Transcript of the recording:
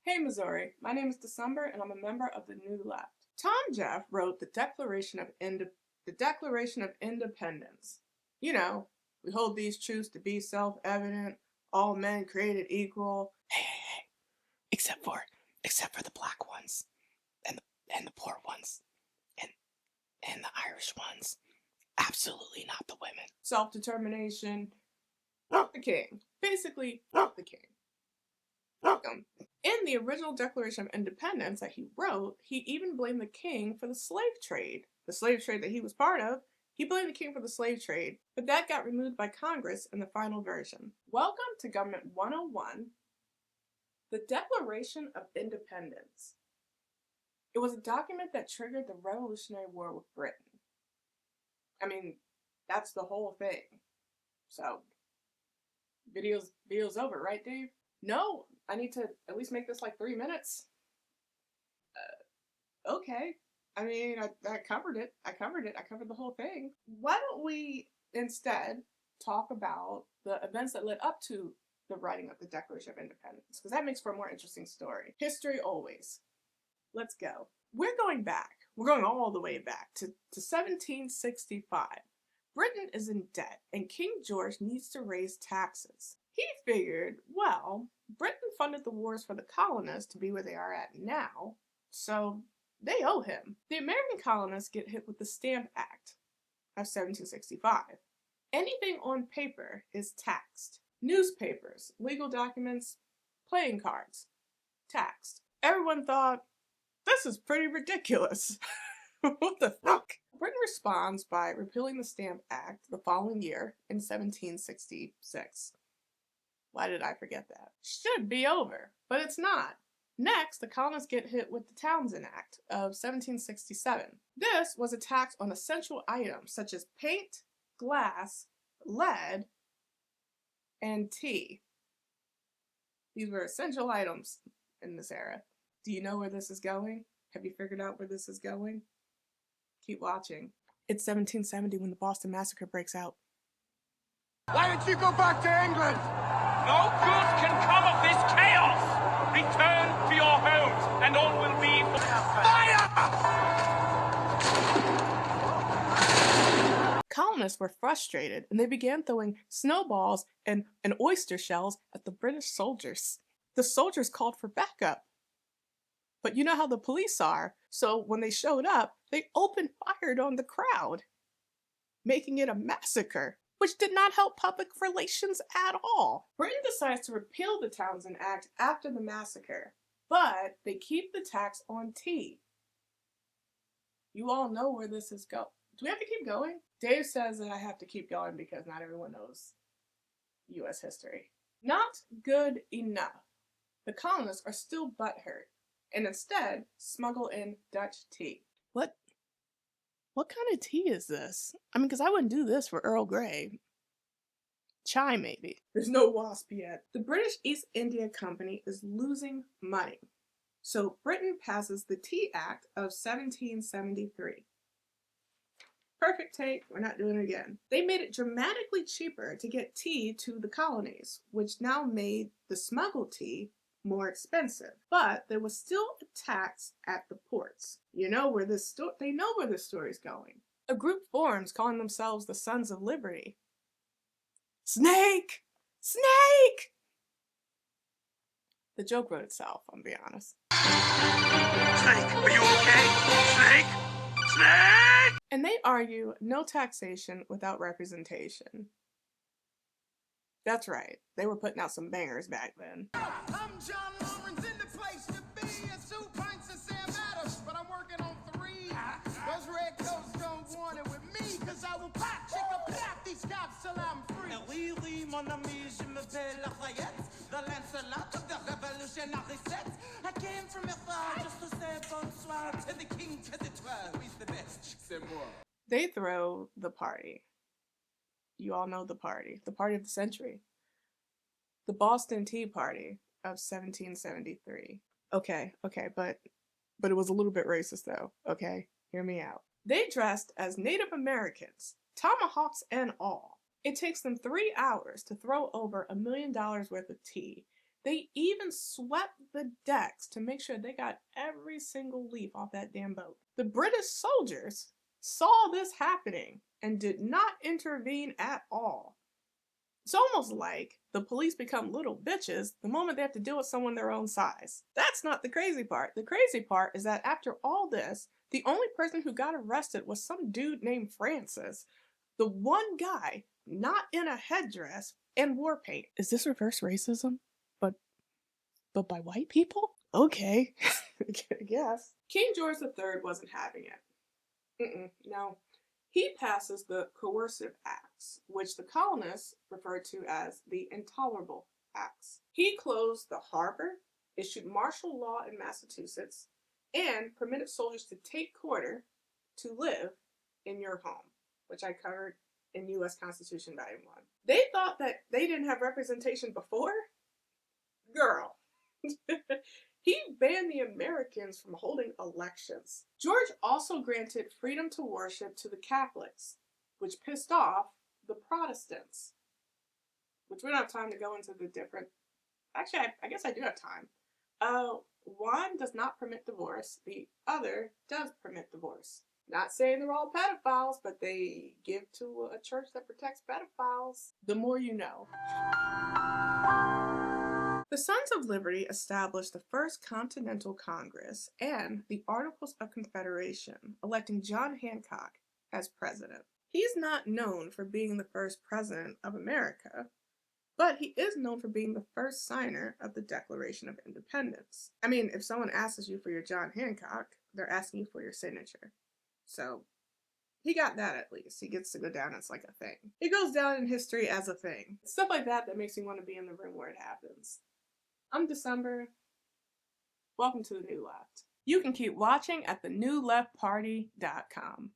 Hey Missouri, my name is December and I'm a member of the New Left. Tom Jeff wrote the Declaration of Independence. You know, we hold these truths to be self-evident, all men created equal. Hey, except for the black ones and the poor ones and the Irish ones. Absolutely not the women. Self-determination, not the king. Basically, not the king. Welcome. In the original Declaration of Independence that he wrote, he even blamed the king for the slave trade. The slave trade that he was part of, he blamed the king for the slave trade, but that got removed by Congress in the final version. Welcome to Government 101, the Declaration of Independence. It was a document that triggered the Revolutionary War with Britain. I mean, that's the whole thing. So, video's over, right, Dave? No, I need to at least make this like 3 minutes. Okay. I mean, I covered it. I covered the whole thing. Why don't we instead talk about the events that led up to the writing of the Declaration of Independence? Because that makes for a more interesting story. History always. Let's go. We're going back. We're going all the way back to 1765. Britain is in debt, and King George needs to raise taxes. He figured, well, Britain funded the wars for the colonists to be where they are at now, so they owe him. The American colonists get hit with the Stamp Act of 1765. Anything on paper is taxed. Newspapers, legal documents, playing cards, taxed. Everyone thought, this is pretty ridiculous. What the fuck? Britain responds by repealing the Stamp Act the following year in 1766. Why did I forget that? Should be over, but it's not. Next, the colonists get hit with the Townshend Act of 1767. This was a tax on essential items such as paint, glass, lead, and tea. These were essential items in this era. Do you know where this is going? Have you figured out where this is going? Keep watching. It's 1770 when the Boston Massacre breaks out. Why don't you go back to England? No good can come of this chaos! Return to your homes, and all will be Fire! Colonists were frustrated and they began throwing snowballs and oyster shells at the British soldiers. The soldiers called for backup. But you know how the police are, so when they showed up, they opened fire on the crowd, making it a massacre, which did not help public relations at all. Britain decides to repeal the Townshend Act after the massacre, but they keep the tax on tea. You all know where this is going. Do we have to keep going? Dave says that I have to keep going because not everyone knows US history. Not good enough. The colonists are still butthurt and instead smuggle in Dutch tea. What kind of tea is this? I mean, because I wouldn't do this for Earl Grey. Chai, maybe. There's no wasp yet. The British East India Company is losing money. So Britain passes the Tea Act of 1773. Perfect take, we're not doing it again. They made it dramatically cheaper to get tea to the colonies, which now made the smuggled tea more expensive, but there was still a tax at the ports. You know where they know where this story's going. A group forms calling themselves the Sons of Liberty. Snake! Snake! The joke wrote itself, I'll be honest. Snake, are you okay? Snake? Snake! And they argue no taxation without representation. That's right, they were putting out some bangers back then. I'm John Lawrence in the place to be. A 2 pints of Sam Adams, but I'm working on 3. Those red coats don't want it with me, cause I will pop, pop these cops till I'm free. Oui, oui, mon ami, je m'appelle Lafayette, the Lancelot of the revolutionary set. I came from afar just to say bonsoir to the king Tessitoire, who's the best. C'est moi. They throw the party. You all know the party of the century. The Boston Tea Party of 1773. Okay, but it was a little bit racist though, okay? Hear me out. They dressed as Native Americans, tomahawks and all. It takes them 3 hours to throw over $1 million worth of tea. They even swept the decks to make sure they got every single leaf off that damn boat. The British soldiers saw this happening and did not intervene at all. It's almost like the police become little bitches the moment they have to deal with someone their own size. That's not the crazy part. The crazy part is that after all this, the only person who got arrested was some dude named Francis. The one guy not in a headdress and war paint. Is this reverse racism? But by white people? Okay, I guess. King George III wasn't having it. No. He passes the Coercive Acts, which the colonists referred to as the Intolerable Acts. He closed the harbor, issued martial law in Massachusetts, and permitted soldiers to take quarter to live in your home, which I covered in U.S. Constitution Volume 1. They thought that they didn't have representation before? Girl. He banned the Americans from holding elections. George also granted freedom to worship to the Catholics, which pissed off the Protestants. Which we don't have time to go into the different... Actually, I guess I do have time. One does not permit divorce. The other does permit divorce. Not saying they're all pedophiles, but they give to a church that protects pedophiles. The more you know. The Sons of Liberty established the First Continental Congress and the Articles of Confederation, electing John Hancock as president. He's not known for being the first president of America, but he is known for being the first signer of the Declaration of Independence. I mean, if someone asks you for your John Hancock, they're asking you for your signature. So, he got that at least. He gets to go down as like a thing. It goes down in history as a thing. Stuff like that makes me want to be in the room where it happens. I'm December. Welcome to The New Left. You can keep watching at thenewleftparty.com.